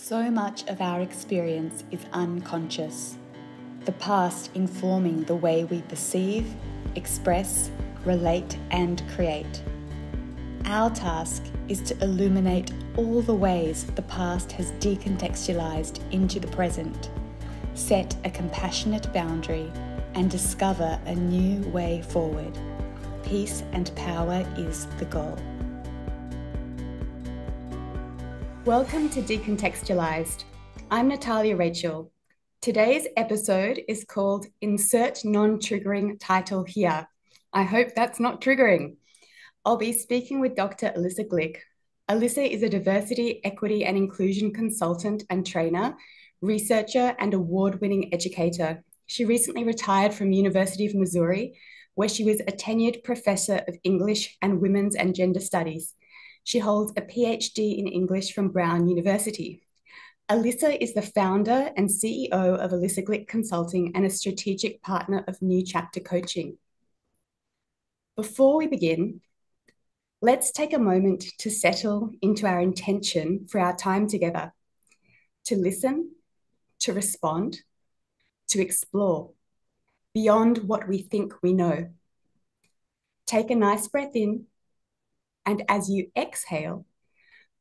So much of our experience is unconscious, the past informing the way we perceive, express, relate, and create. Our task is to illuminate all the ways the past has decontextualized into the present, set a compassionate boundary, and discover a new way forward. Peace and power is the goal. Welcome to Decontextualized. I'm Natalia Rachel. Today's episode is called Insert Non-Triggering Title Here. I hope that's not triggering. I'll be speaking with Dr. Elisa Glick. Elisa is a diversity, equity, and inclusion consultant and trainer, researcher, and award-winning educator. She recently retired from University of Missouri, where she was a tenured professor of English and Women's and Gender Studies. She holds a PhD in English from Brown University. Elisa is the founder and CEO of Elisa Glick Consulting and a strategic partner of New Chapter Coaching. Before we begin, let's take a moment to settle into our intention for our time together, to listen, to respond, to explore beyond what we think we know. Take a nice breath in, and as you exhale,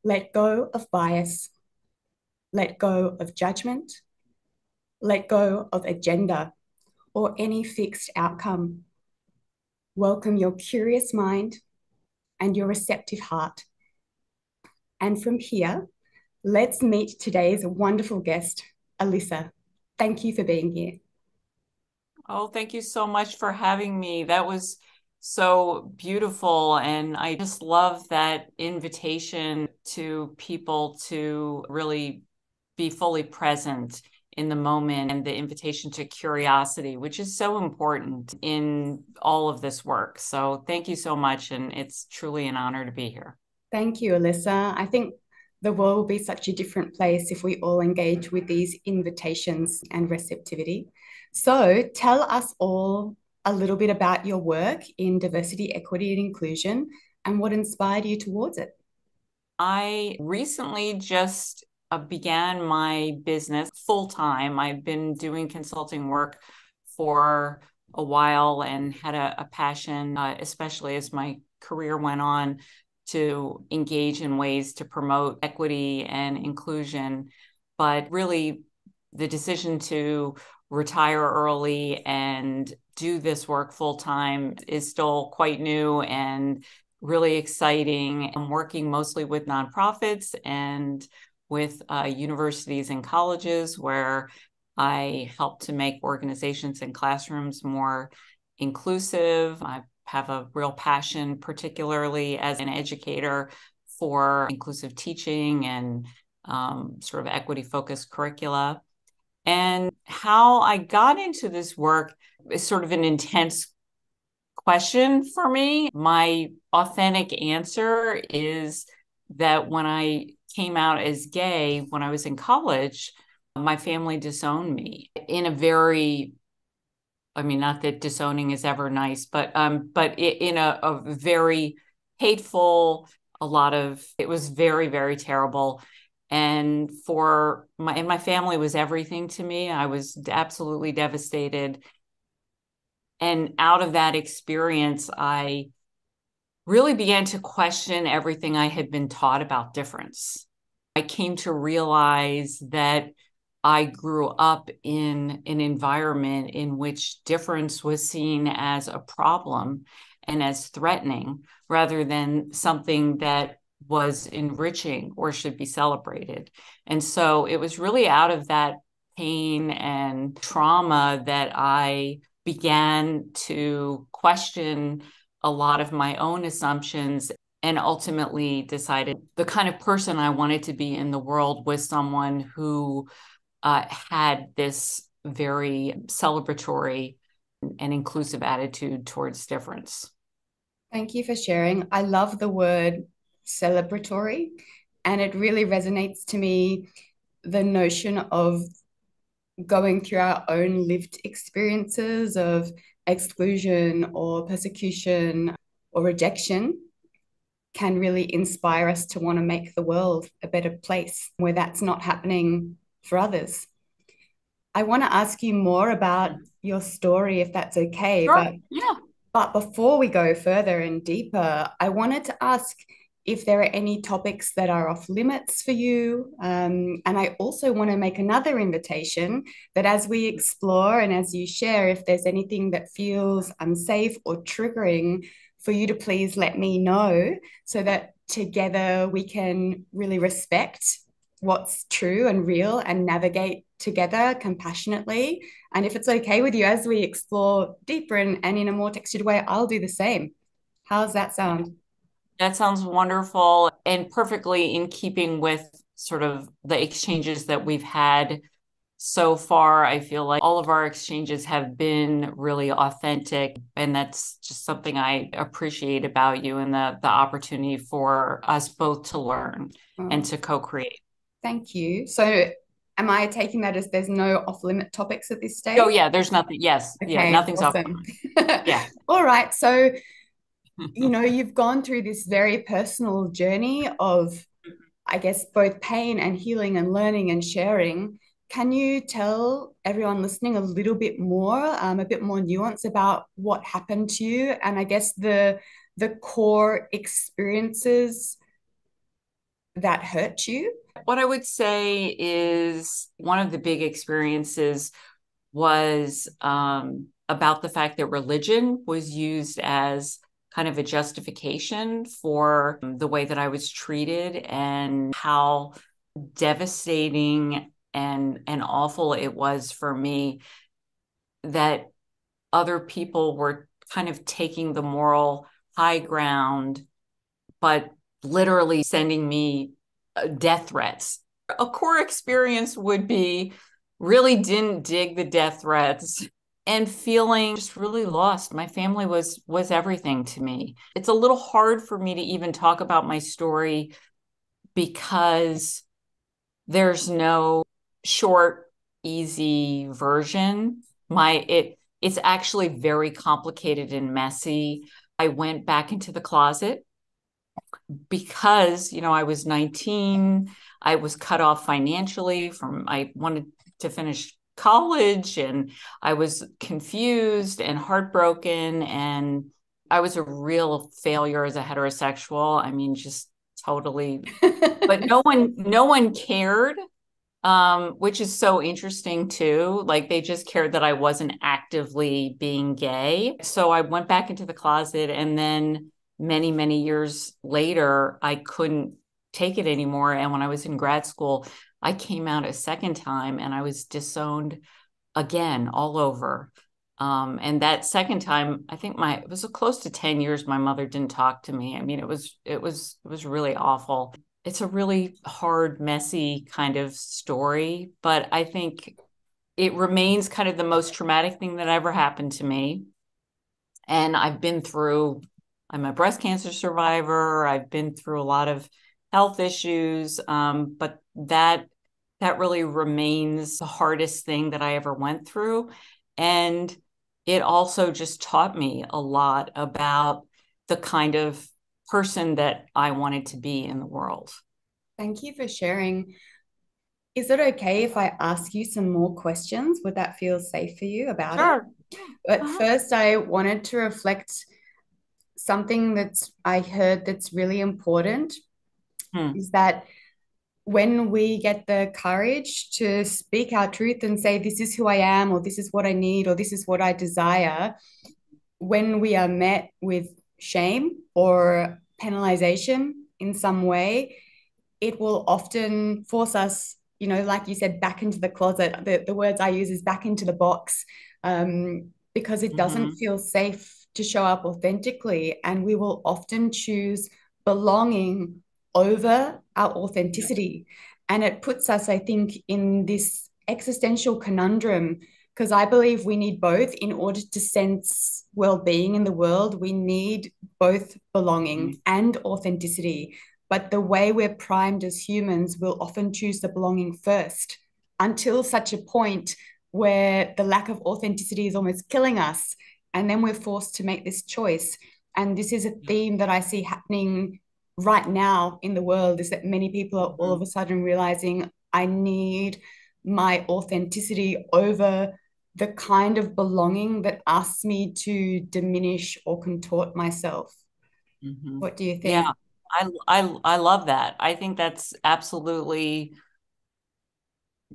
let go of bias, let go of judgment, let go of agenda or any fixed outcome. Welcome your curious mind and your receptive heart. And from here, let's meet today's wonderful guest, Elisa. Thank you for being here. Oh, thank you so much for having me. That was so beautiful. And I just love that invitation to people to really be fully present in the moment, and the invitation to curiosity, which is so important in all of this work. So thank you so much. And it's truly an honor to be here. Thank you, Elisa. I think the world will be such a different place if we all engage with these invitations and receptivity. So tell us all a little bit about your work in diversity, equity, and inclusion and what inspired you towards it. I recently just began my business full-time. I've been doing consulting work for a while and had a passion, especially as my career went on, to engage in ways to promote equity and inclusion. But really, the decision to retire early and do this work full-time is still quite new and really exciting. I'm working mostly with nonprofits and with universities and colleges, where I help to make organizations and classrooms more inclusive. I have a real passion, particularly as an educator, for inclusive teaching and sort of equity-focused curricula. And how I got into this work is sort of an intense question for me. My authentic answer is that when I came out as gay, when I was in college, my family disowned me in a very, I mean, not that disowning is ever nice, but in a very hateful, it was very, very terrible. And my family was everything to me. I was absolutely devastated. And out of that experience, I really began to question everything I had been taught about difference. I came to realize that I grew up in an environment in which difference was seen as a problem and as threatening, rather than something that was enriching or should be celebrated. And so it was really out of that pain and trauma that I began to question a lot of my own assumptions, and ultimately decided the kind of person I wanted to be in the world was someone who had this very celebratory and inclusive attitude towards difference. Thank you for sharing. I love the word celebratory, and it really resonates to me, the notion of going through our own lived experiences of exclusion or persecution or rejection, can really inspire us to want to make the world a better place where that's not happening for others. I want to ask you more about your story, if that's okay. Sure. Yeah. But before we go further and deeper, I wanted to ask if there are any topics that are off limits for you. And I also want to make another invitation that as we explore and as you share, if there's anything that feels unsafe or triggering, for you to please let me know so that together we can really respect what's true and real and navigate together compassionately. And if it's okay with you, as we explore deeper and in a more textured way, I'll do the same. How's that sound? That sounds wonderful and perfectly in keeping with sort of the exchanges that we've had so far. I feel like all of our exchanges have been really authentic, and that's just something I appreciate about you and the opportunity for us both to learn and Oh, to co-create. thank you. So, am I taking that as there's no off limit topics at this Oh stage? yeah, there's nothing. Yes, yeah, Okay, nothing's off. awesome. Yeah. All right. So, you've gone through this very personal journey of, I guess, both pain and healing and learning and sharing. Can you tell everyone listening a bit more nuance about what happened to you, and I guess the core experiences that hurt you? What I would say is one of the big experiences was about the fact that religion was used as kind of a justification for the way that I was treated and how devastating and awful it was for me that other people were kind of taking the moral high ground, but literally sending me death threats. A core experience would be really didn't dig the death threats and feeling just really lost. My family was everything to me. It's a little hard for me to even talk about my story because there's no short, easy version. It's actually very complicated and messy. I went back into the closet because, I was 19. I was cut off financially I wanted to finish college, and I was confused and heartbroken, and I was a real failure as a heterosexual. I mean, just totally, but no one cared, which is so interesting too. Like they just cared that I wasn't actively being gay. So I went back into the closet, and then many, many years later, I couldn't take it anymore. And when I was in grad school, I came out a second time and I was disowned again all over. And that second time, I think it was close to 10 years my mother didn't talk to me. I mean, it was really awful. It's a really hard, messy kind of story, but I think it remains kind of the most traumatic thing that ever happened to me. And I'm a breast cancer survivor. I've been through a lot of health issues, but that really remains the hardest thing that I ever went through. And it also just taught me a lot about the kind of person that I wanted to be in the world. Thank you for sharing. Is it okay if I ask you some more questions? Would that feel safe for you about it? Sure. But Uh-huh. first, I wanted to reflect something that's I heard that's really important Hmm. is that when we get the courage to speak our truth and say, this is who I am, or this is what I need, or this is what I desire, when we are met with shame or penalization in some way, it will often force us, like you said, back into the closet. The words I use is back into the box, because it doesn't Mm-hmm. feel safe to show up authentically. And we will often choose belonging over our authenticity. And it puts us, I think, in this existential conundrum because I believe we need both in order to sense well-being in the world. We need both Mm-hmm. belonging and authenticity. But the way we're primed as humans will often choose the belonging first until such a point where the lack of authenticity is almost killing us. And then we're forced to make this choice. And this is a theme that I see happening right now in the world is that many people are all of Mhm. a sudden realizing I need my authenticity over the kind of belonging that asks me to diminish or contort myself. Mhm. What do you Yeah, think? I love that. I think that's absolutely,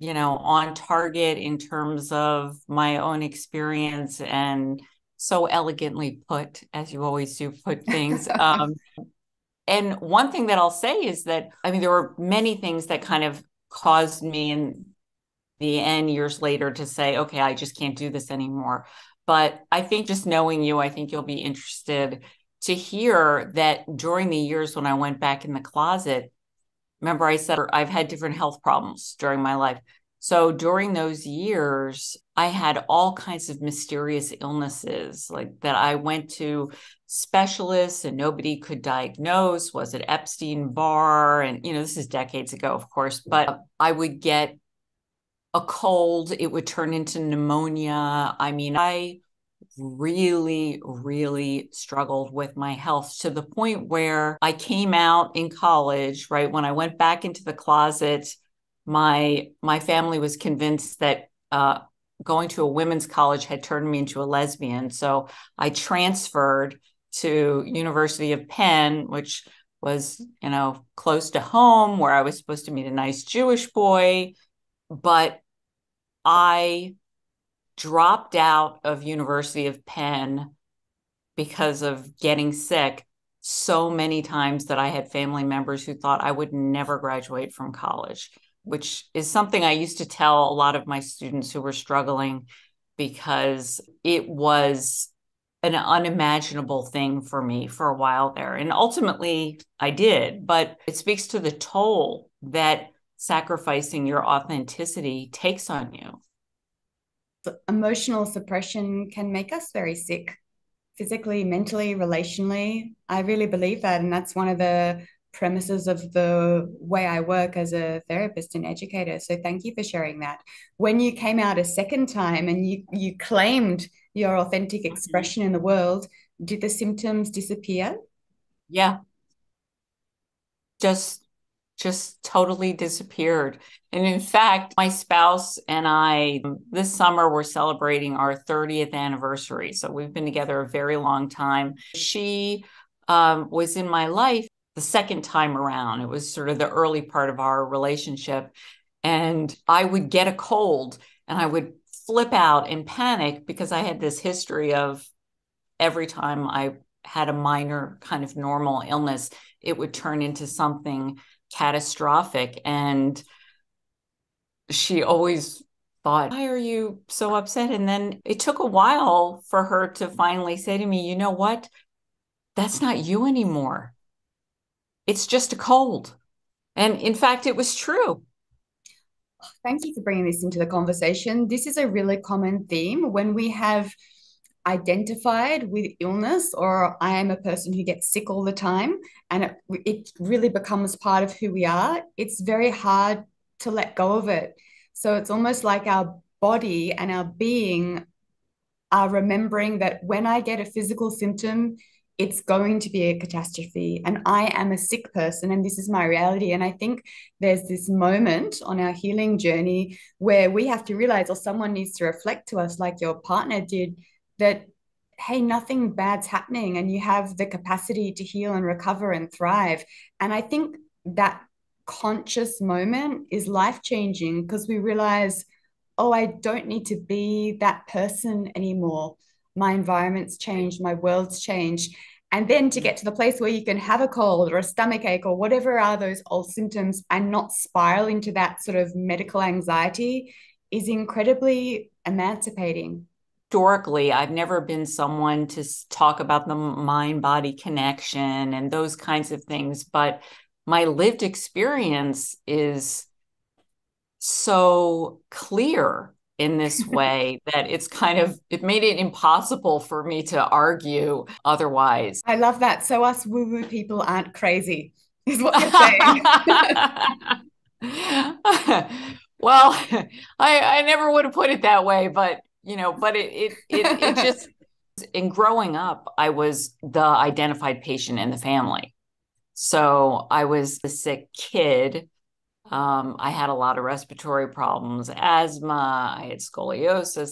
on target in terms of my own experience and so elegantly put, as you always do, put things. And one thing that I'll say is that, I mean, there were many things that kind of caused me in the end years later to say, okay, I just can't do this anymore. But I think just knowing you, I think you'll be interested to hear that during the years when I went back in the closet, remember I said I've had different health problems during my life. So during those years, I had all kinds of mysterious illnesses, like that I went to specialists and nobody could diagnose. Was it Epstein-Barr? And, this is decades ago, of course, but I would get a cold, it would turn into pneumonia. I mean, I really, really struggled with my health to the point where I came out in college, right? When I went back into the closet, my family was convinced that going to a women's college had turned me into a lesbian. So I transferred to University of Penn, which was, close to home where I was supposed to meet a nice Jewish boy. But I dropped out of University of Penn because of getting sick so many times that I had family members who thought I would never graduate from college, which is something I used to tell a lot of my students who were struggling because it was an unimaginable thing for me for a while there. And ultimately I did, but it speaks to the toll that sacrificing your authenticity takes on you. Emotional suppression can make us very sick, physically, mentally, relationally. I really believe that. And that's one of the premises of the way I work as a therapist and educator. So thank you for sharing that. When you came out a second time and you claimed your authentic Mhm. expression in the world, did the symptoms disappear? Yeah, just just totally disappeared. And in fact, my spouse and I this summer we're celebrating our 30th anniversary. So we've been together a very long time. She was in my life the second time around. It was sort of the early part of our relationship. And I would get a cold and I would flip out and panic because I had this history of every time I had a minor kind of normal illness, it would turn into something catastrophic. And she always thought, why are you so upset? And then it took a while for her to finally say to me, you know what? That's not you anymore. It's just a cold. And in fact, it was true. Thank you for bringing this into the conversation. This is a really common theme when we have identified with illness, or I am a person who gets sick all the time, and it really becomes part of who we are. It's very hard to let go of it. So it's almost like our body and our being are remembering that when I get a physical symptom, it's going to be a catastrophe. And I am a sick person, and this is my reality. And I think there's this moment on our healing journey where we have to realize, or someone needs to reflect to us, like your partner did, that, hey, nothing bad's happening, and you have the capacity to heal and recover and thrive. And I think that conscious moment is life changing because we realize, oh, I don't need to be that person anymore. My environment's changed, my world's changed. And then to get to the place where you can have a cold or a stomach ache or whatever are those old symptoms and not spiral into that sort of medical anxiety is incredibly emancipating. Historically, I've never been someone to talk about the mind body connection and those kinds of things, but my lived experience is so clear in this way that it made it impossible for me to argue otherwise. I love that. So us woo-woo people aren't crazy, is what you're saying. Well, I never would have put it that way, but but it just in growing up, I was the identified patient in the family. So I was a sick kid. I had a lot of respiratory problems, asthma, I had scoliosis,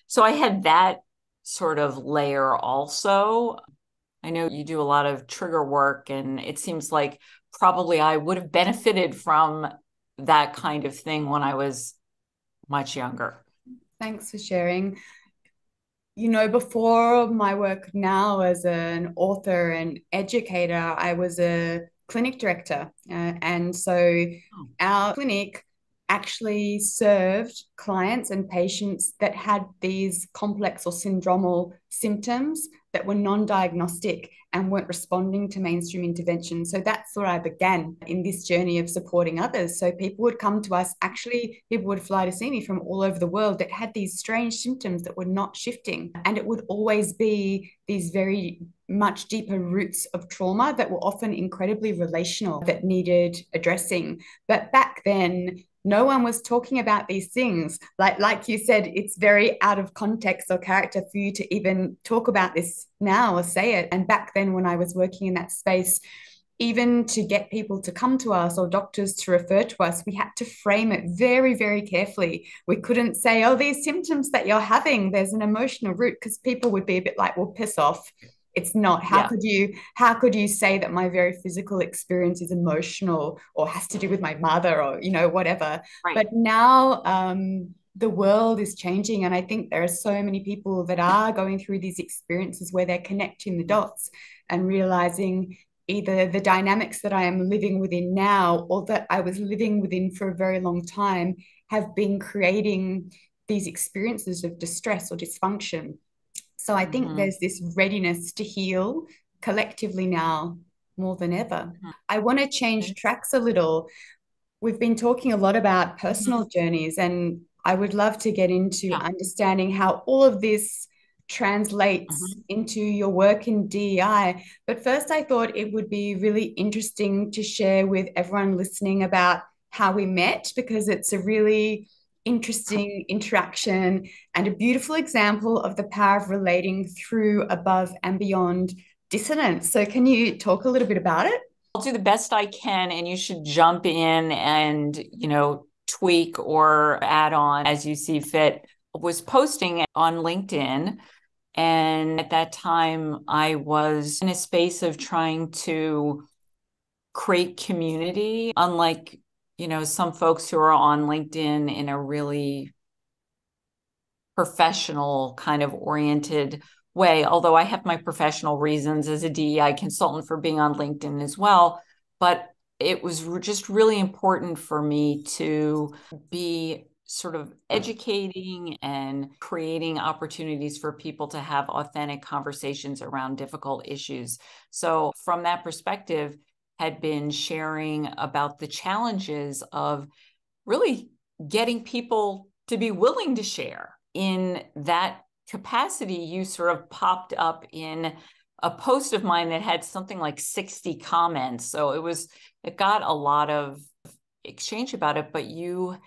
so I had that sort of layer also. I know you do a lot of trigger work, and it seems like probably I would have benefited from that kind of thing when I was much younger. Thanks for sharing. Before my work now as an author and educator, I was a clinic director. And so Oh. our clinic actually served clients and patients that had these complex or syndromal symptoms that were non-diagnostic and weren't responding to mainstream intervention. So that's where I began in this journey of supporting others. So people would come to us, actually, people would fly to see me from all over the world that had these strange symptoms that were not shifting. And it would always be these very much deeper roots of trauma that were often incredibly relational that needed addressing. But back then, no one was talking about these things. Like you said, it's very out of context or character for you to even talk about this now or say it. And back then, when I was working in that space, even to get people to come to us or doctors to refer to us, we had to frame it very, very carefully. We couldn't say, oh, these symptoms that you're having, there's an emotional root, because people would be a bit like, well, piss off. It's not. Yeah, How could you say that my very physical experience is emotional or has to do with my mother or, whatever. right. But now the world is changing. And I think there are so many people that are going through these experiences where they're connecting the dots and realizing either the dynamics that I am living within now or that I was living within for a very long time have been creating these experiences of distress or dysfunction. So I think Mm-hmm. there's this readiness to heal collectively now more than ever. Mm-hmm. I want to change tracks a little. We've been talking a lot about Mm-hmm. personal journeys, and I would love to get into Yeah. understanding how all of this translates Mm-hmm. into your work in DEI. But first, I thought it would be really interesting to share with everyone listening about how we met, because it's a really interesting interaction and a beautiful example of the power of relating through, above, and beyond dissonance. So, can you talk a little bit about it? I'll do the best I can, and you should jump in and, tweak or add on as you see fit. I was posting on LinkedIn, and at that time, I was in a space of trying to create community, unlike, some folks who are on LinkedIn in a really professional kind of oriented way, although I have my professional reasons as a DEI consultant for being on LinkedIn as well. But it was just really important for me to be sort of educating and creating opportunities for people to have authentic conversations around difficult issues. So from that perspective, had been sharing about the challenges of really getting people to be willing to share. In that capacity, you sort of popped up in a post of mine that had something like 60 comments. So it got a lot of exchange about it, but you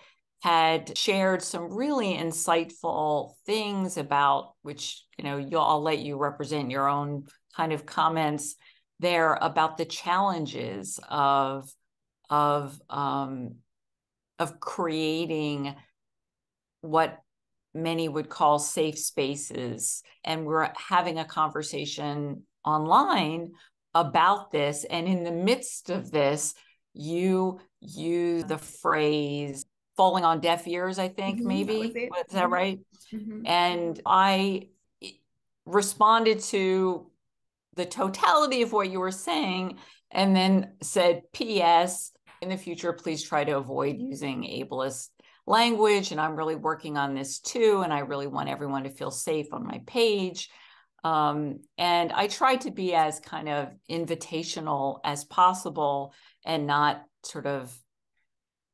had shared some really insightful things about which, I'll let you represent your own kind of comments there about the challenges of creating what many would call safe spaces. And we're having a conversation online about this. And in the midst of this, you use the phrase falling on deaf ears, I think, That was maybe. it. Was that right? Mm-hmm. And I responded to the totality of what you were saying and then said, P.S., in the future, please try to avoid using ableist language. And I'm really working on this too. And I really want everyone to feel safe on my page. And I tried to be as kind of invitational as possible and not sort of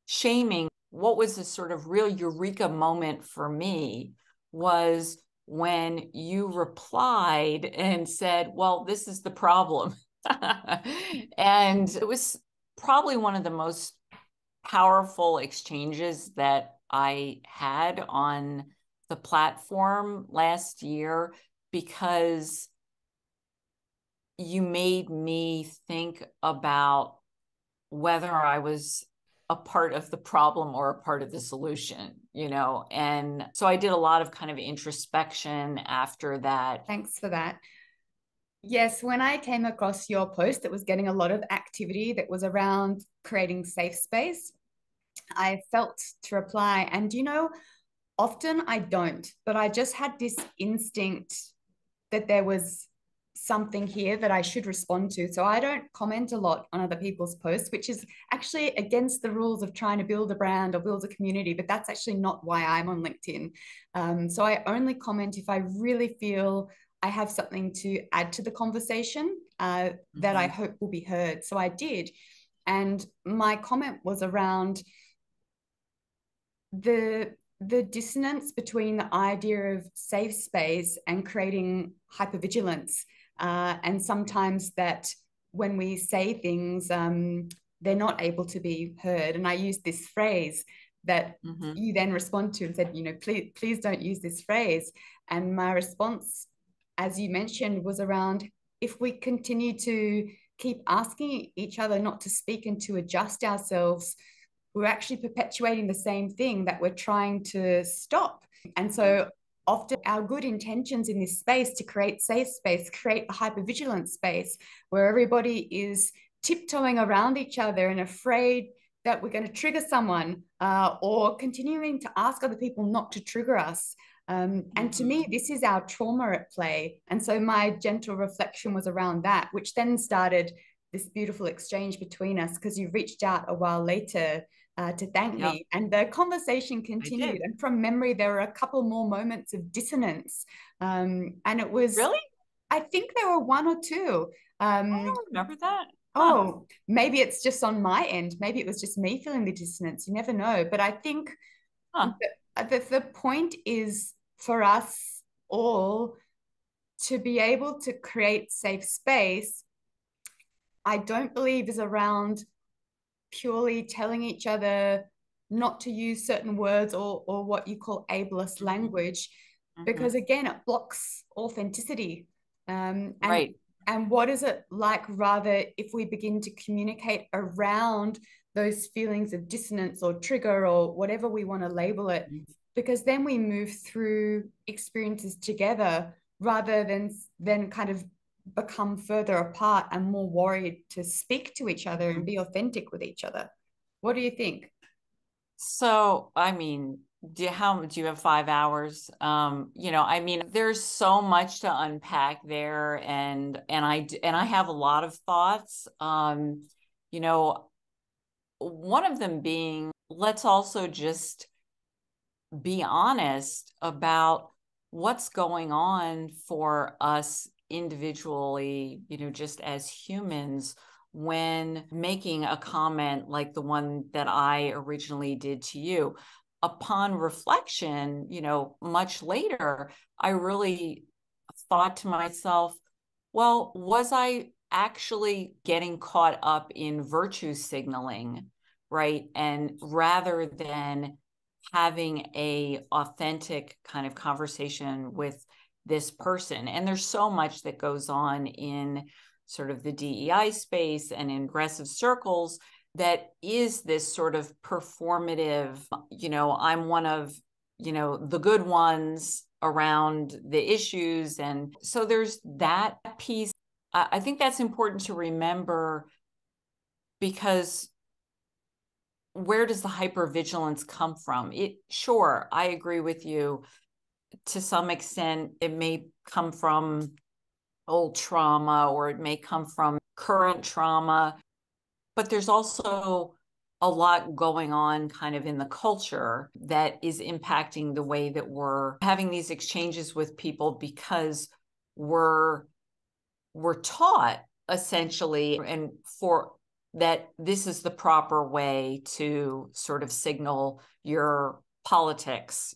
shaming. What was the sort of real eureka moment for me was when you replied and said, well, this is the problem. And it was probably one of the most powerful exchanges that I had on the platform last year, because you made me think about whether I was a part of the problem or a part of the solution, And so I did a lot of kind of introspection after that. Thanks for that. Yes, when I came across your post that was getting a lot of activity that was around creating safe space, I felt to reply. And often I don't, but I just had this instinct that there was something here that I should respond to. So I don't comment a lot on other people's posts, which is actually against the rules of trying to build a brand or build a community, but that's actually not why I'm on LinkedIn. So I only comment if I really feel I have something to add to the conversation that I hope will be heard. So I did. And my comment was around the dissonance between the idea of safe space and creating hypervigilance. And sometimes that when we say things, they're not able to be heard. And I use this phrase that you then respond to and said, please don't use this phrase. And my response, as you mentioned, was around if we continue to keep asking each other not to speak and to adjust ourselves, we're actually perpetuating the same thing that we're trying to stop. And so often our good intentions in this space to create safe space, create a hypervigilant space where everybody is tiptoeing around each other and afraid that we're going to trigger someone or continuing to ask other people not to trigger us. And to me, this is our trauma at play. And so my gentle reflection was around that, which then started this beautiful exchange between us because you reached out a while later to thank me. And the conversation continued. And from memory, there were a couple more moments of dissonance. And it was... Really? I think there were one or two. I don't remember that. Oh, maybe it's just on my end. Maybe it was just me feeling the dissonance. You never know. But I think the point is for us all to be able to create safe space, I don't believe is around purely telling each other not to use certain words or what you call ableist language, because again, it blocks authenticity. Right. And what is it like rather if we begin to communicate around those feelings of dissonance or trigger or whatever we want to label it, because then we move through experiences together rather than kind of become further apart and more worried to speak to each other and be authentic with each other. What do you think? So, I mean, do you have 5 hours? I mean, there's so much to unpack there, and I have a lot of thoughts. One of them being, let's also just be honest about what's going on for us individually, just as humans, when making a comment like the one that I originally did to you. Upon reflection, much later, I really thought to myself, well, was I actually getting caught up in virtue signaling, right? And rather than having a authentic kind of conversation with this person. And there's so much that goes on in sort of the DEI space and in aggressive circles that is this sort of performative, I'm one of, the good ones around the issues. And so there's that piece. I think that's important to remember, because where does the hypervigilance come from? Sure, I agree with you. To some extent, it may come from old trauma or it may come from current trauma, but there's also a lot going on kind of in the culture that is impacting the way that we're having these exchanges with people, because we're taught essentially, and for that this is the proper way to sort of signal your politics,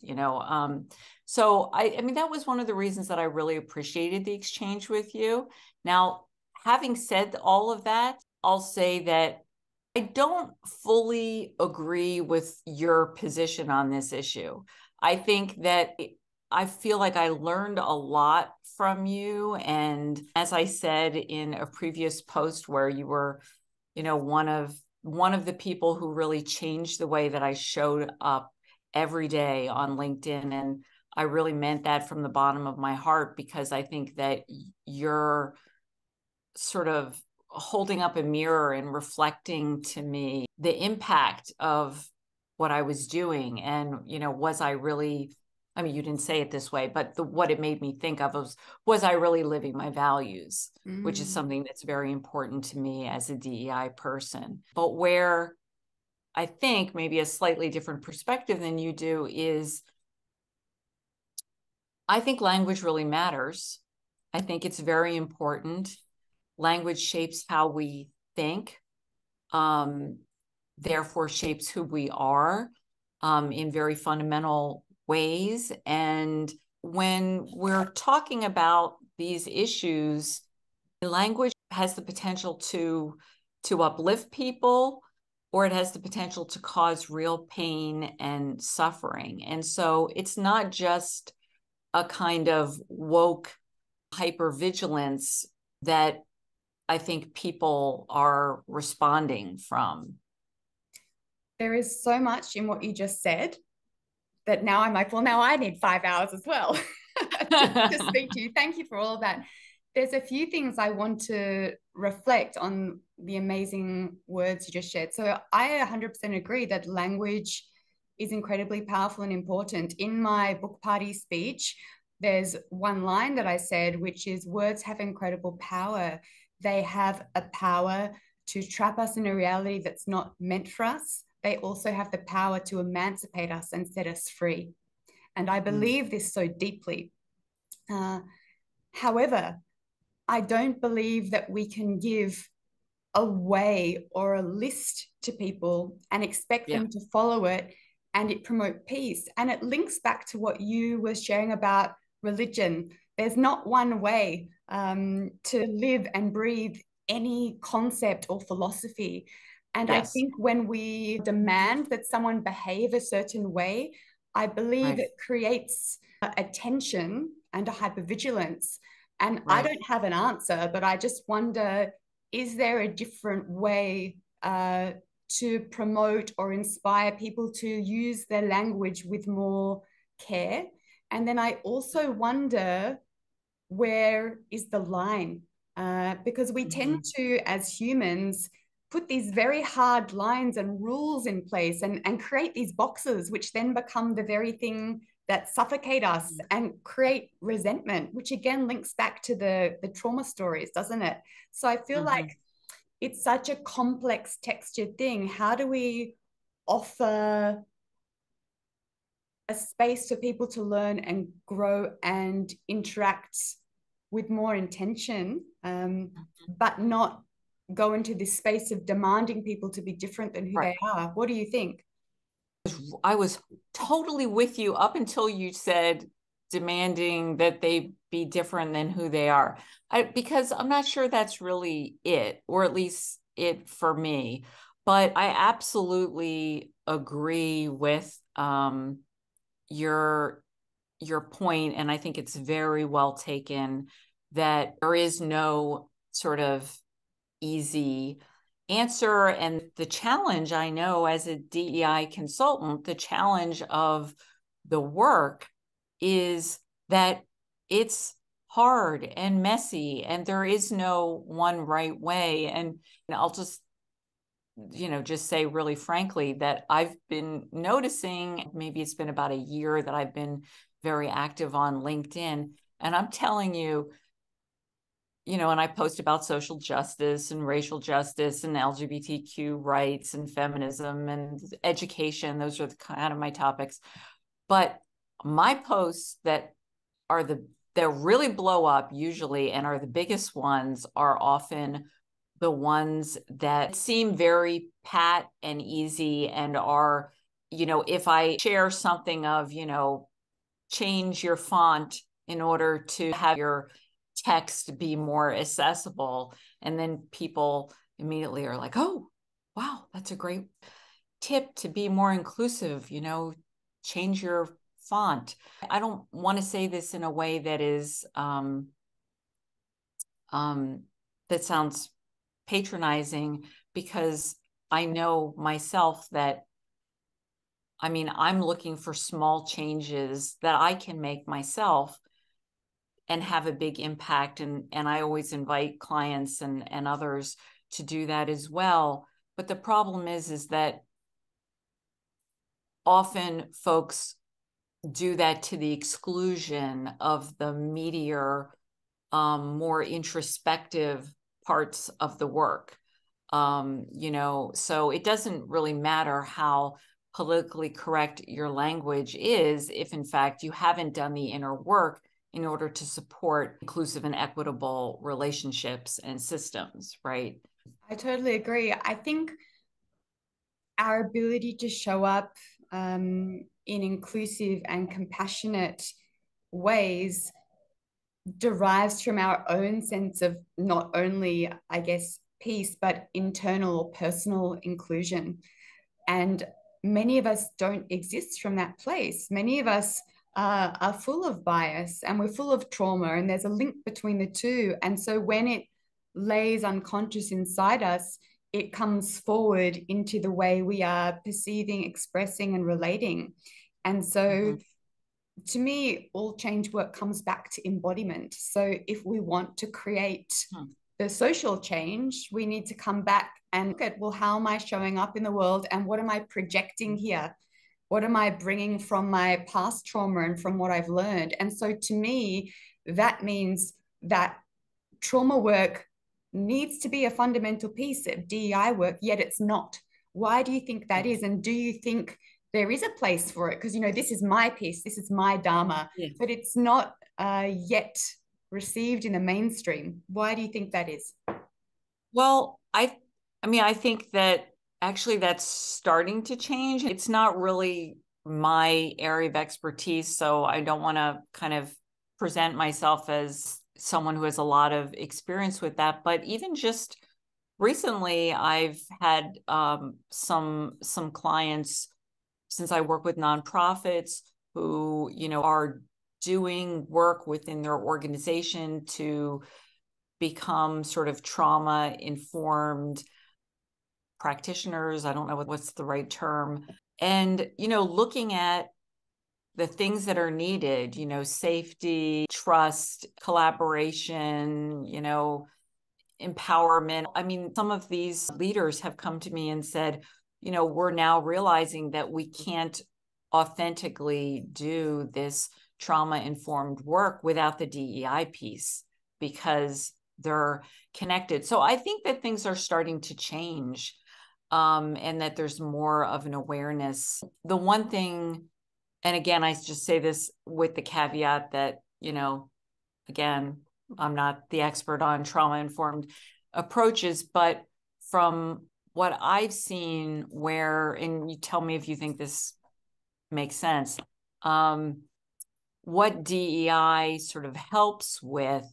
So I mean, that was one of the reasons that I really appreciated the exchange with you. Now, having said all of that, I'll say that I don't fully agree with your position on this issue. I think that I feel like I learned a lot from you. And as I said in a previous post where you were, one of the people who really changed the way that I showed up every day on LinkedIn. And I really meant that from the bottom of my heart, because I think that you're sort of holding up a mirror and reflecting to me the impact of what I was doing. And, was I really, I mean, you didn't say it this way, but what it made me think of was I really living my values, which is something that's very important to me as a DEI person. But where I think maybe a slightly different perspective than you do is I think language really matters. I think it's very important. Language shapes how we think, therefore shapes who we are in very fundamental ways. And when we're talking about these issues, language has the potential to uplift people, or it has the potential to cause real pain and suffering. And so it's not just a kind of woke hypervigilance that I think people are responding from. There is so much in what you just said that now I'm like, well, now I need 5 hours as well to speak to you. Thank you for all of that. There's a few things I want to reflect on the amazing words you just shared. So I 100% agree that language is incredibly powerful and important. In my book party speech, there's one line that I said, which is words have incredible power. They have a power to trap us in a reality that's not meant for us. They also have the power to emancipate us and set us free. And I believe this so deeply. However, I don't believe that we can give a way or a list to people and expect them to follow it and it promote peace. And it links back to what you were sharing about religion. There's not one way to live and breathe any concept or philosophy. And I think when we demand that someone behave a certain way, I believe it creates a tension and a hypervigilance. And I don't have an answer, but I just wonder, is there a different way to promote or inspire people to use their language with more care? And then I also wonder, where is the line? Because we tend to, as humans, put these very hard lines and rules in place and create these boxes, which then become the very thing that suffocate us and create resentment, which again links back to the trauma stories, doesn't it? So I feel like it's such a complex textured thing. How do we offer a space for people to learn and grow and interact with more intention, but not go into this space of demanding people to be different than who they are? What do you think? I was totally with you up until you said demanding that they be different than who they are. Because I'm not sure that's really it, or at least it for me. But I absolutely agree with your point, and I think it's very well taken, that there is no sort of easy answer. And the challenge, I know as a DEI consultant, the challenge of the work is that it's hard and messy, and there is no one right way. And I'll just say really frankly that I've been noticing, maybe it's been about a year that I've been very active on LinkedIn, and I'm telling you, and I post about social justice and racial justice and LGBTQ rights and feminism and education. Those are the kind of my topics. But my posts that really blow up usually and are the biggest ones are often the ones that seem very pat and easy and are, if I share something of, change your font in order to have your text be more accessible, and then people immediately are like, oh, wow, that's a great tip to be more inclusive, change your font. I don't want to say this in a way that is that sounds patronizing, because I know myself that, I mean, I'm looking for small changes that I can make myself and have a big impact. And I always invite clients and others to do that as well. But the problem is that often folks do that to the exclusion of the meatier, more introspective parts of the work. So it doesn't really matter how politically correct your language is if, in fact, you haven't done the inner work in order to support inclusive and equitable relationships and systems, right? I totally agree. I think our ability to show up in inclusive and compassionate ways derives from our own sense of not only, I guess, peace, but internal or personal inclusion. And many of us don't exist from that place. Many of us are full of bias and we're full of trauma, and there's a link between the two. And so when it lays unconscious inside us, it comes forward into the way we are perceiving, expressing, and relating. And so, mm-hmm. To me, all change work comes back to embodiment. So if we want to create the social change, we need to come back and look at, well, how am I showing up in the world, and what am I projecting here? What am I bringing from my past trauma and from what I've learned? And so to me, that means that trauma work needs to be a fundamental piece of DEI work, yet it's not. Why do you think that is? And do you think there is a place for it? Because, this is my piece, this is my Dharma, but it's not yet received in the mainstream. Why do you think that is? Well, I think that actually that's starting to change. It's not really my area of expertise, so I don't want to kind of present myself as someone who has a lot of experience with that. But even just recently, I've had some clients, since I work with nonprofits, who, are doing work within their organization to become sort of trauma-informed practitioners. I don't know what's the right term. And, looking at the things that are needed, safety, trust, collaboration, empowerment. I mean, some of these leaders have come to me and said, we're now realizing that we can't authentically do this trauma-informed work without the DEI piece, because they're connected. So I think that things are starting to change, and that there's more of an awareness. The one thing, and again, I just say this with the caveat that, again, I'm not the expert on trauma-informed approaches, but from what I've seen, and you tell me if you think this makes sense, what DEI sort of helps with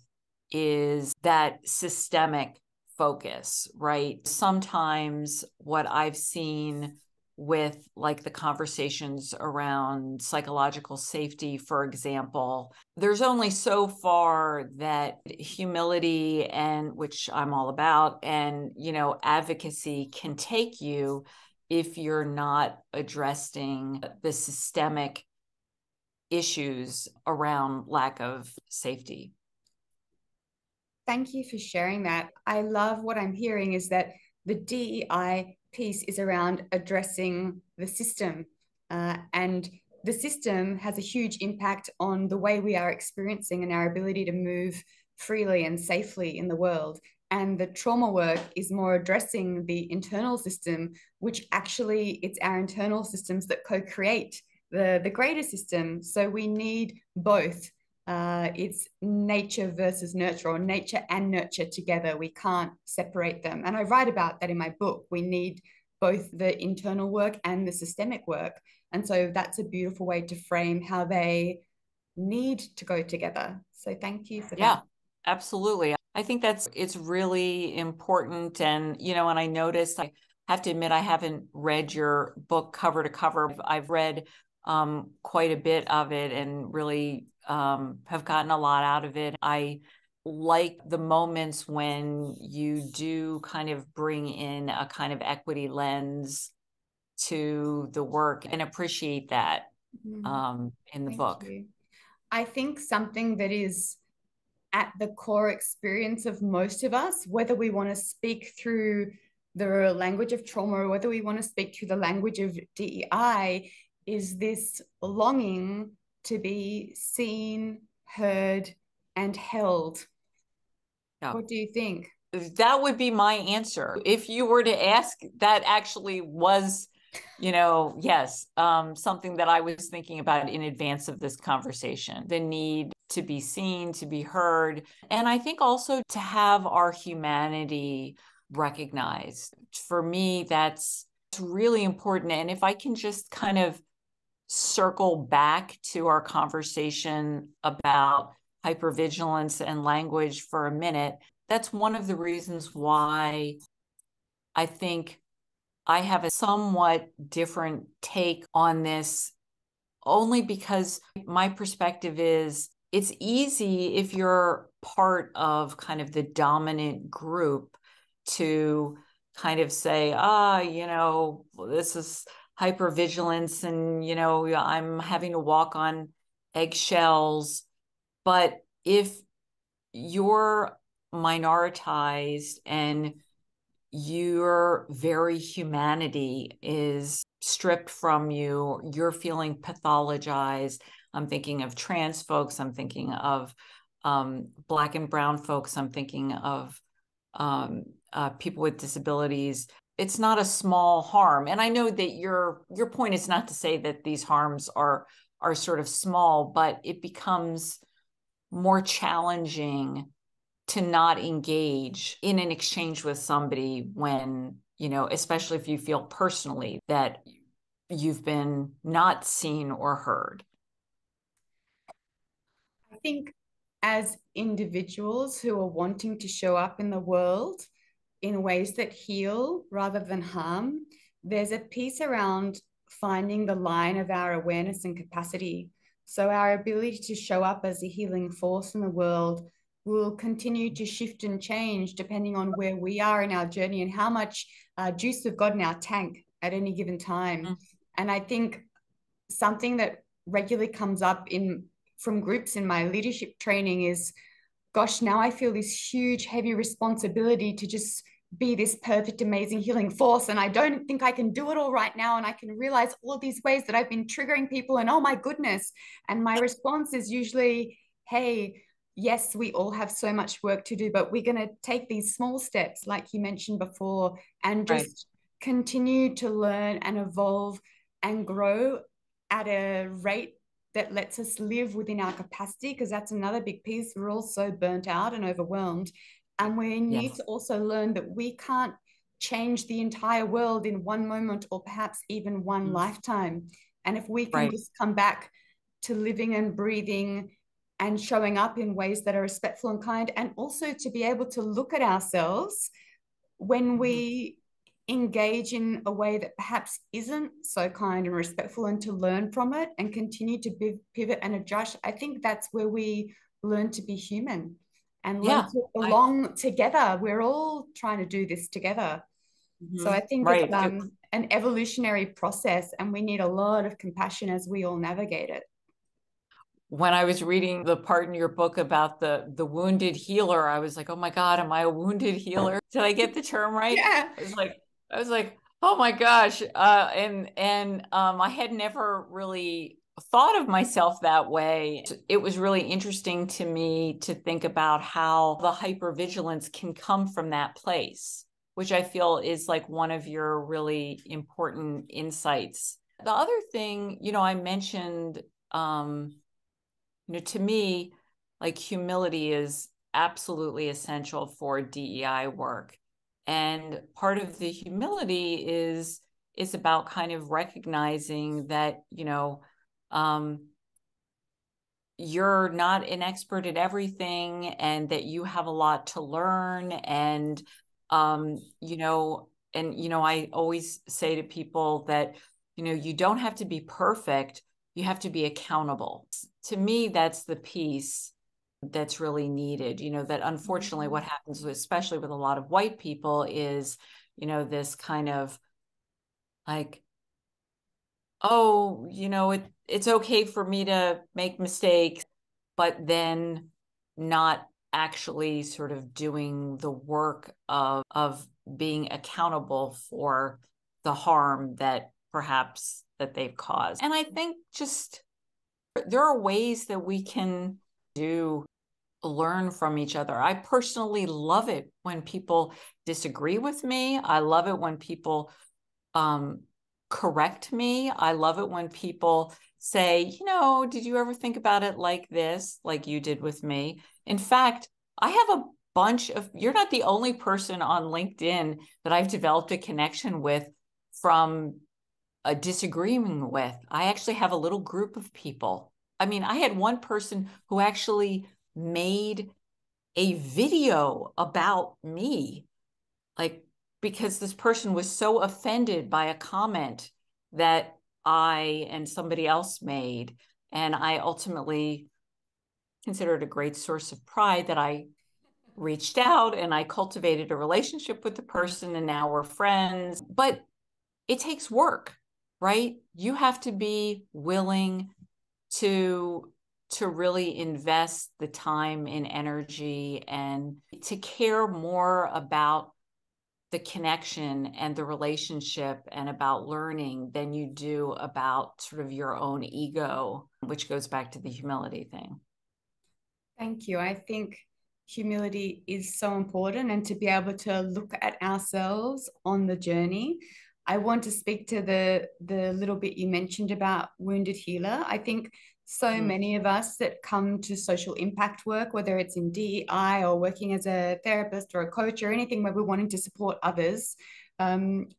is that systemic focus, right? Sometimes what I've seen with, like, the conversations around psychological safety, for example, there's only so far that humility, and which I'm all about, and, advocacy can take you if you're not addressing the systemic issues around lack of safety. Thank you for sharing that. I love what I'm hearing is that the DEI piece is around addressing the system, and the system has a huge impact on the way we are experiencing and our ability to move freely and safely in the world. And the trauma work is more addressing the internal system, which actually it's our internal systems that co-create the greater system. So we need both. It's nature versus nurture, or nature and nurture together. We can't separate them. And I write about that in my book. We need both the internal work and the systemic work. And so that's a beautiful way to frame how they need to go together. So thank you for that. Yeah, absolutely. I think it's really important. And, and I noticed, I have to admit, I haven't read your book cover to cover. I've read quite a bit of it and really have gotten a lot out of it. I like the moments when you do kind of bring in a kind of equity lens to the work and appreciate that in the Thank book. you. I think something that is at the core experience of most of us, whether we want to speak through the language of trauma or whether we want to speak through the language of DEI, is this longing to be seen, heard, and held. Yeah. What do you think? That would be my answer. If you were to ask, that actually was, yes, something that I was thinking about in advance of this conversation. The need to be seen, to be heard, and I think also to have our humanity recognized. For me, that's really important. And if I can just kind of circle back to our conversation about hypervigilance and language for a minute, that's one of the reasons why I think I have a somewhat different take on this, only because my perspective is it's easy if you're part of kind of the dominant group to kind of say, this is hypervigilance and, I'm having to walk on eggshells. But if you're minoritized and your very humanity is stripped from you, you're feeling pathologized. I'm thinking of trans folks, I'm thinking of Black and brown folks, I'm thinking of people with disabilities. It's not a small harm. And I know that your point is not to say that these harms are sort of small, but it becomes more challenging to not engage in an exchange with somebody when, especially if you feel personally that you've been not seen or heard. I think as individuals who are wanting to show up in the world in ways that heal rather than harm, there's a piece around finding the line of our awareness and capacity. So, our ability to show up as a healing force in the world will continue to shift and change depending on where we are in our journey and how much juice we've got in our tank at any given time. Mm-hmm. And I think something that regularly comes up in from groups in my leadership training is, gosh, now I feel this huge, heavy responsibility to just be this perfect, amazing healing force. And I don't think I can do it all right now. And I can realize all these ways that I've been triggering people. And oh my goodness. And my response is usually, hey, yes, we all have so much work to do, but we're going to take these small steps, like you mentioned before, and just Right. continue to learn and evolve and grow at a rate that lets us live within our capacity, because that's another big piece. We're all so burnt out and overwhelmed. And we need Yes. to also learn that we can't change the entire world in one moment or perhaps even one Mm-hmm. lifetime. And if we can Right. just come back to living and breathing and showing up in ways that are respectful and kind, and also to be able to look at ourselves when we engage in a way that perhaps isn't so kind and respectful, and to learn from it and continue to pivot and adjust. I think that's where we learn to be human and learn Yeah. to belong together. We're all trying to do this together. So I think it's Right. an evolutionary process, and we need a lot of compassion as we all navigate it. When I was reading the part in your book about the wounded healer, I was like, oh my God, am I a wounded healer? Did I get the term right? Yeah. I was like, oh my gosh. And I had never really thought of myself that way. It was really interesting to me to think about how the hypervigilance can come from that place, which I feel is like one of your really important insights. The other thing, I mentioned, to me, like humility is absolutely essential for DEI work. And part of the humility is about kind of recognizing that, you're not an expert at everything and that you have a lot to learn. And, I always say to people that, you don't have to be perfect, you have to be accountable. To me, that's the piece that's really needed. That unfortunately what happens, especially with a lot of white people, is, this kind of like, oh, it's okay for me to make mistakes, but then not actually sort of doing the work of being accountable for the harm that perhaps that they've caused. And I think just there are ways that we can learn from each other. I personally love it when people disagree with me. I love it when people correct me. I love it when people say, did you ever think about it like this, like you did with me? In fact, I have a bunch of, you're not the only person on LinkedIn that I've developed a connection with from a disagreeing with. I actually have a little group of people. I mean, I had one person who actually made a video about me, like, because this person was so offended by a comment that I and somebody else made. And I ultimately consider it a great source of pride that I reached out and I cultivated a relationship with the person, and now we're friends. But it takes work, right? You have to be willing to really invest the time and energy and to care more about the connection and the relationship and about learning than you do about sort of your own ego, which goes back to the humility thing. Thank you. I think humility is so important, and to be able to look at ourselves on the journey. I want to speak to the little bit you mentioned about wounded healer. I think so many of us that come to social impact work, whether it's in DEI or working as a therapist or a coach or anything where we're wanting to support others,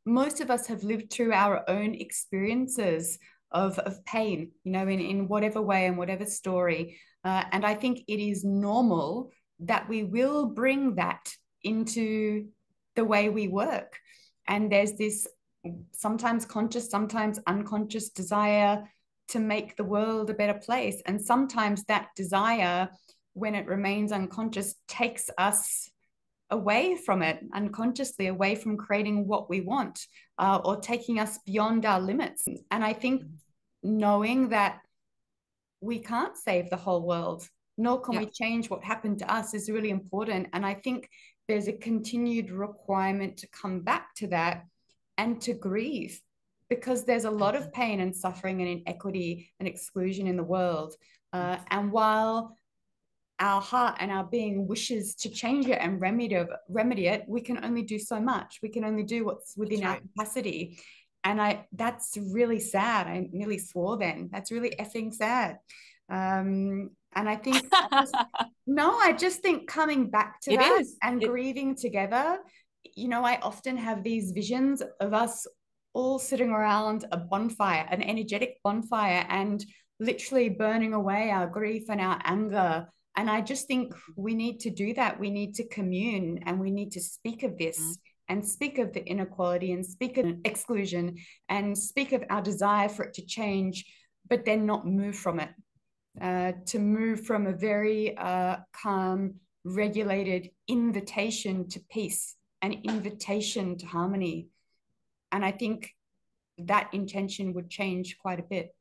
most of us have lived through our own experiences of pain, in whatever way and whatever story. And I think it is normal that we will bring that into the way we work. And there's this sometimes conscious, sometimes unconscious desire to make the world a better place. And sometimes that desire, when it remains unconscious, takes us away from it, unconsciously away from creating what we want, or taking us beyond our limits. And I think knowing that we can't save the whole world, nor can we change what happened to us, is really important. And I think there's a continued requirement to come back to that and to grieve, because there's a lot of pain and suffering and inequity and exclusion in the world. And while our heart and our being wishes to change it and remedy it, we can only do so much. We can only do what's within our capacity. And that's really sad. I nearly swore then. That's really effing sad. And I think, I just think coming back to that and grieving together, I often have these visions of us all sitting around a bonfire, an energetic bonfire, and literally burning away our grief and our anger. And I just think we need to do that. We need to commune, and we need to speak of this and speak of the inequality and speak of exclusion and speak of our desire for it to change, but then not move from it. To move from a very calm, regulated invitation to peace, an invitation to harmony. And I think that intention would change quite a bit.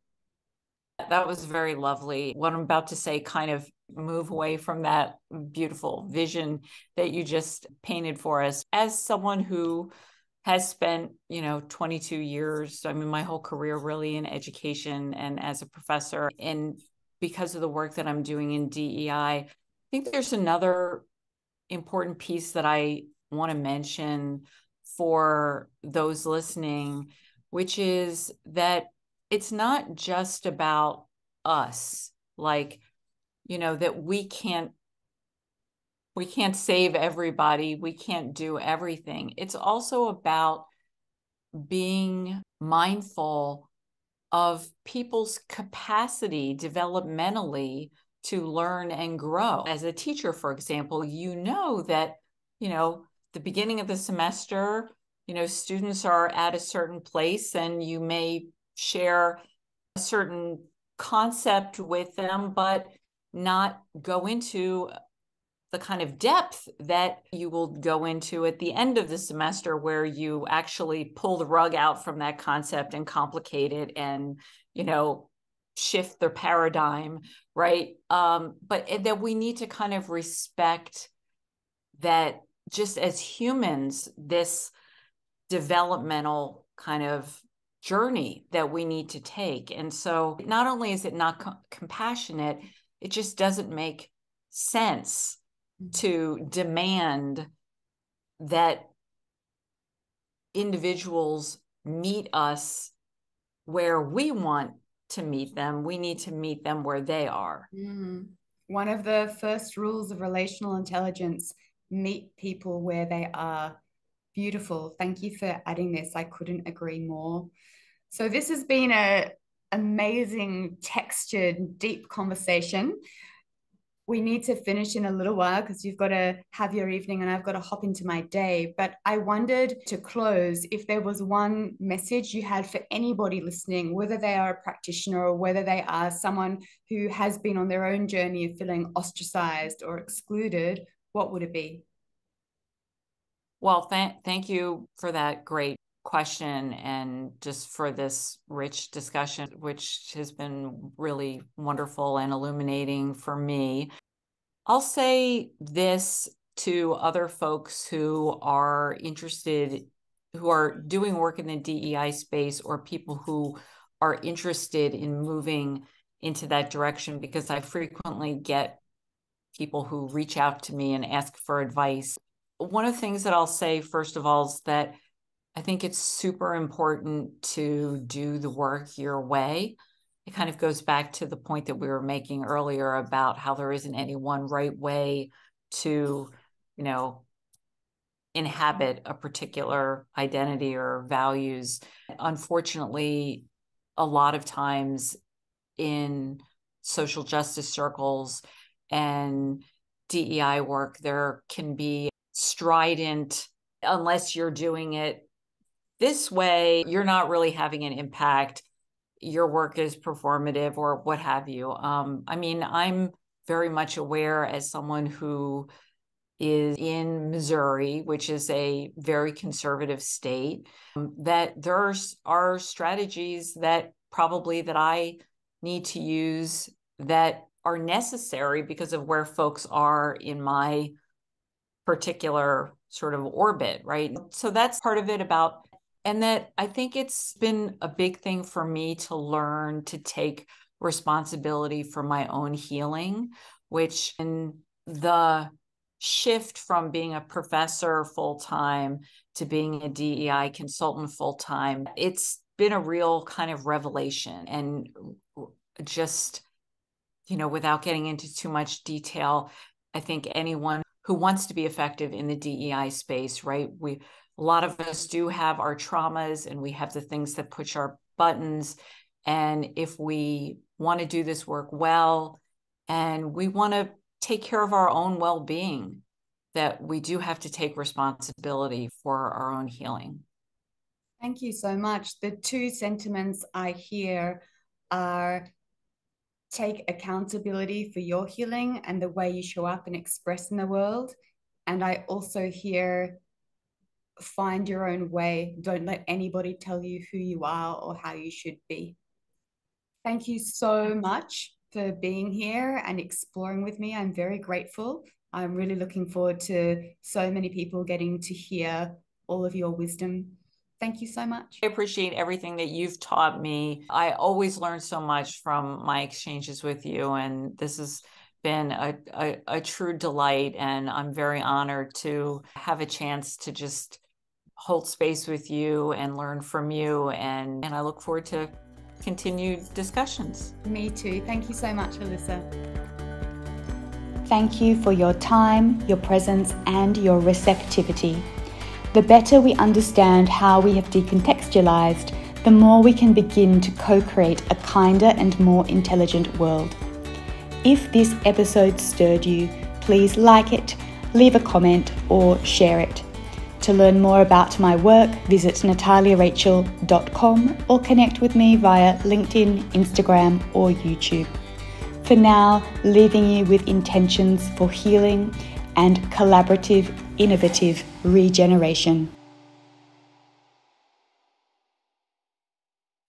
That was very lovely. What I'm about to say kind of move away from that beautiful vision that you just painted for us. As someone who has spent, 22 years, I mean, my whole career really in education and as a professor, and because of the work that I'm doing in DEI, I think there's another important piece that I want to mention for those listening, which is that it's not just about us, like, that we can't save everybody, we can't do everything. It's also about being mindful of people's capacity developmentally to learn and grow. As a teacher, for example, that, the beginning of the semester, students are at a certain place, and you may share a certain concept with them, but not go into the kind of depth that you will go into at the end of the semester, where you actually pull the rug out from that concept and complicate it and, shift their paradigm, right? But that we need to kind of respect that just as humans, this developmental kind of journey that we need to take. And so not only is it not compassionate, it just doesn't make sense to demand that individuals meet us where we want to meet them. We need to meet them where they are. One of the first rules of relational intelligence: meet people where they are. Beautiful. Thank you for adding this. I couldn't agree more. So this has been an amazing, textured, deep conversation. We need to finish in a little while because you've got to have your evening and I've got to hop into my day. But I wondered, to close, if there was one message you had for anybody listening, whether they are a practitioner or whether they are someone who has been on their own journey of feeling ostracized or excluded, what would it be? Well, thank you for that great question, and just for this rich discussion, which has been really wonderful and illuminating for me. I'll say this to other folks who are interested, who are doing work in the DEI space, or people who are interested in moving into that direction, because I frequently get people who reach out to me and ask for advice. One of the things that I'll say, first of all, is that I think it's super important to do the work your way. It kind of goes back to the point that we were making earlier about how there isn't any one right way to, inhabit a particular identity or values. Unfortunately, a lot of times in social justice circles and DEI work, there can be strident, unless you're doing it this way, you're not really having an impact. Your work is performative, or what have you. I'm very much aware, as someone who is in Missouri, which is a very conservative state, that there are strategies that I need to use that are necessary because of where folks are in my particular sort of orbit, right? So that's part of it about, and that I think it's been a big thing for me to learn to take responsibility for my own healing, which in the shift from being a professor full-time to being a DEI consultant full-time, it's been a real kind of revelation. And just, without getting into too much detail, I think anyone who wants to be effective in the DEI space, right? A lot of us do have our traumas, and we have the things that push our buttons. And if we want to do this work well, and we want to take care of our own well-being, that we do have to take responsibility for our own healing. Thank you so much. The two sentiments I hear are: take accountability for your healing and the way you show up and express in the world. And I also hear: find your own way. Don't let anybody tell you who you are or how you should be. Thank you so much for being here and exploring with me. I'm very grateful. I'm really looking forward to so many people getting to hear all of your wisdom. Thank you so much. I appreciate everything that you've taught me. I always learn so much from my exchanges with you, and this has been a true delight. And I'm very honored to have a chance to just hold space with you and learn from you. And I look forward to continued discussions. Me too. Thank you so much, Elisa. Thank you for your time, your presence, and your receptivity. The better we understand how we have decontextualized, the more we can begin to co-create a kinder and more intelligent world. If this episode stirred you, please like it, leave a comment, or share it. To learn more about my work, visit nataliarachel.com or connect with me via LinkedIn, Instagram, or YouTube. For now, leaving you with intentions for healing and collaborative, innovative regeneration.